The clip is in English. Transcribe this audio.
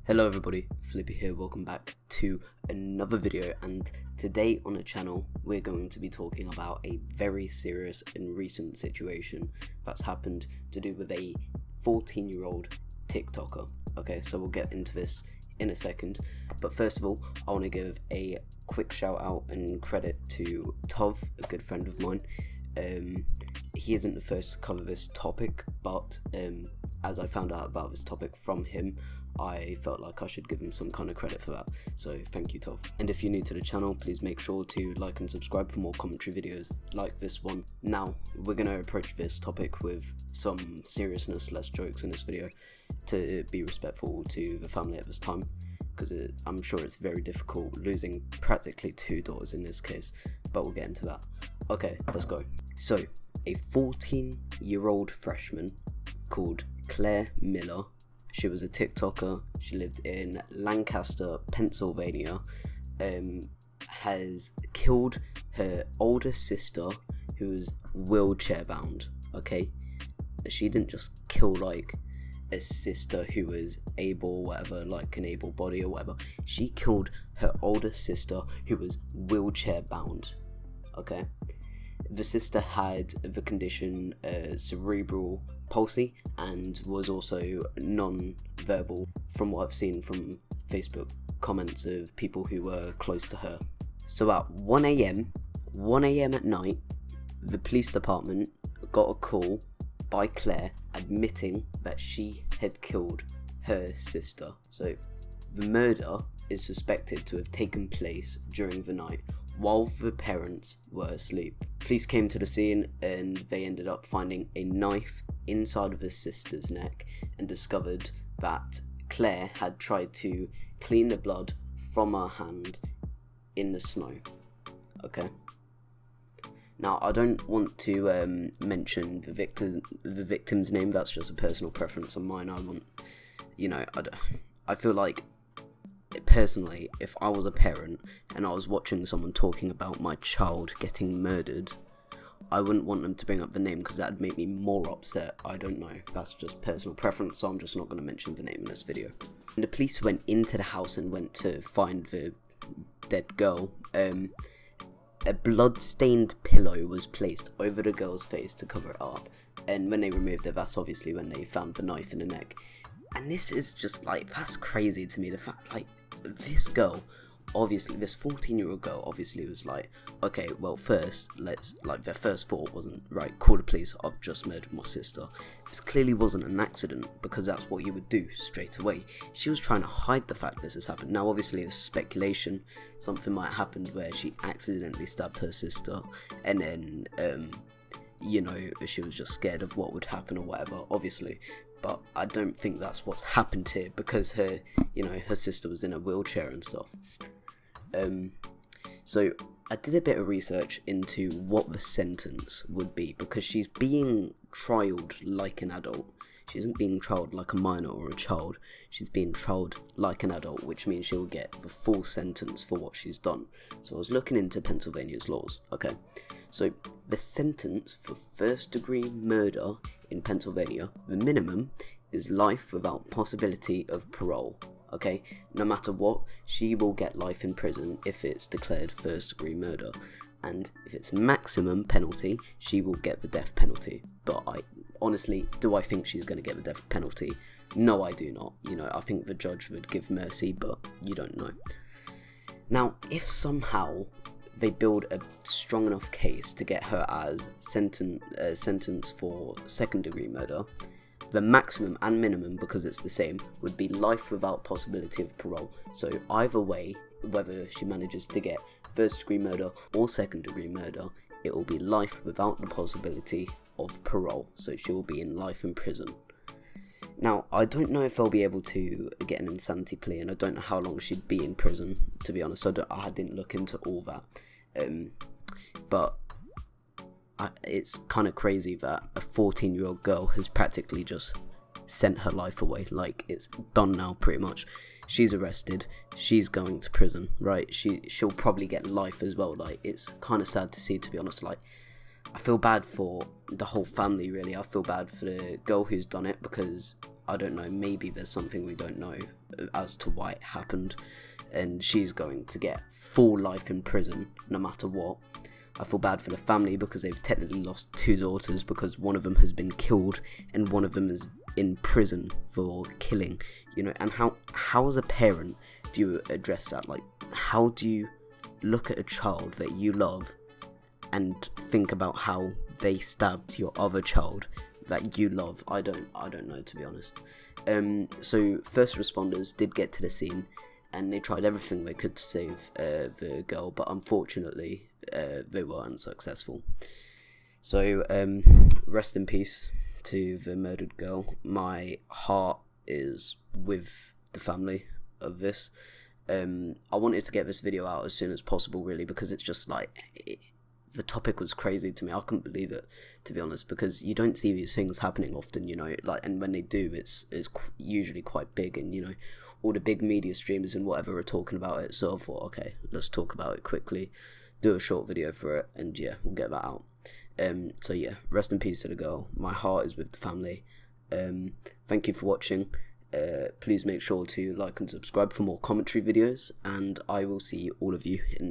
Hello everybody, Flippy here, welcome back to another video, and today on the channel we're going to be talking about a very serious and recent situation that's happened to do with a 14-year-old TikToker. Okay, so we'll get into this in a second, but first of all I want to give a quick shout out and credit to Tov, a good friend of mine. He isn't the first to cover this topic, but as I found out about this topic from him, I felt like I should give him some kind of credit for that, so thank you, Tov. And if you're new to the channel, please make sure to like and subscribe for more commentary videos like this one. Now, we're going to approach this topic with some seriousness, less jokes in this video, to be respectful to the family at this time, because I'm sure it's very difficult losing practically two daughters in this case, but we'll get into that. Okay, let's go. So, a 14-year-old freshman called Claire Miller. She was a TikToker, she lived in Lancaster, Pennsylvania, has killed her older sister who was wheelchair bound, okay? She didn't just kill like a sister who was able, whatever, like an able body or whatever. She killed her older sister who was wheelchair bound, okay? The sister had the condition cerebral palsy and was also non-verbal, from what I've seen from Facebook comments of people who were close to her. So at 1 a.m. at night, the police department got a call by Claire admitting that she had killed her sister. So the murder is suspected to have taken place during the night while the parents were asleep. Police came to the scene and they ended up finding a knife inside of her sister's neck and discovered that Claire had tried to clean the blood from her hand in the snow. Okay. Now, I don't want to mention the victim's name. That's just a personal preference of mine. I feel like, personally, if I was a parent and I was watching someone talking about my child getting murdered, I wouldn't want them to bring up the name because that'd make me more upset. I don't know, that's just personal preference, so I'm just not going to mention the name in this video. And the police went into the house and went to find the dead girl. A blood-stained pillow was placed over the girl's face to cover it up, and when they removed it, that's obviously when they found the knife in the neck. And this is just like, that's crazy to me, the fact, like, this girl, obviously, this 14-year-old girl obviously was like, okay, well, first, their first thought wasn't, right, call the police, I've just murdered my sister. This clearly wasn't an accident, because that's what you would do straight away. She was trying to hide the fact this has happened. Now, obviously, there's speculation, something might have happened where she accidentally stabbed her sister, and then, she was just scared of what would happen or whatever, obviously. But I don't think that's what's happened here, because her sister was in a wheelchair and stuff. So I did a bit of research into what the sentence would be, because she's being trialed like an adult. She isn't being trialed like a minor or a child. She's being trialed like an adult, which means she'll get the full sentence for what she's done. So I was looking into Pennsylvania's laws, okay? So the sentence for first-degree murder in Pennsylvania, the minimum is life without possibility of parole, okay? No matter what, she will get life in prison if it's declared first-degree murder. And if it's maximum penalty, she will get the death penalty. But honestly, do I think she's going to get the death penalty? No, I do not. I think the judge would give mercy, but you don't know. Now, if somehow they build a strong enough case to get her as sentenced for second-degree murder, the maximum and minimum, because it's the same, would be life without possibility of parole. So either way, whether she manages to get first-degree murder or second-degree murder, it will be life without the possibility of parole. So she will be in life in prison. Now, I don't know if they'll be able to get an insanity plea, and I don't know how long she'd be in prison, to be honest. I didn't look into all that. But it's kind of crazy that a 14-year-old girl has practically just sent her life away. Like, it's done now, pretty much. She's arrested, she's going to prison, right? She'll probably get life as well. Like, it's kind of sad to see, to be honest. Like, I feel bad for the whole family, really. I feel bad for the girl who's done it, because I don't know, maybe there's something we don't know as to why it happened, and she's going to get full life in prison no matter what. I feel bad for the family because they've technically lost 2 daughters because one of them has been killed and one of them is in prison for killing, you know. And how as a parent do you address that? Like, how do you look at a child that you love and think about how they stabbed your other child that you love? I don't know, to be honest. So first responders did get to the scene and they tried everything they could to save the girl, but unfortunately they were unsuccessful. So rest in peace to the murdered girl. My heart is with the family of this. I wanted to get this video out as soon as possible, really, because it's just like the topic was crazy to me. I couldn't believe it, to be honest, because you don't see these things happening often, you know, like, and when they do, it's usually quite big, and you know, all the big media streamers and whatever are talking about it. So I thought, okay, let's talk about it quickly, do a short video for it, and yeah, we'll get that out. So yeah, rest in peace to the girl. My heart is with the family. Thank you for watching. Please make sure to like and subscribe for more commentary videos, and I will see all of you in the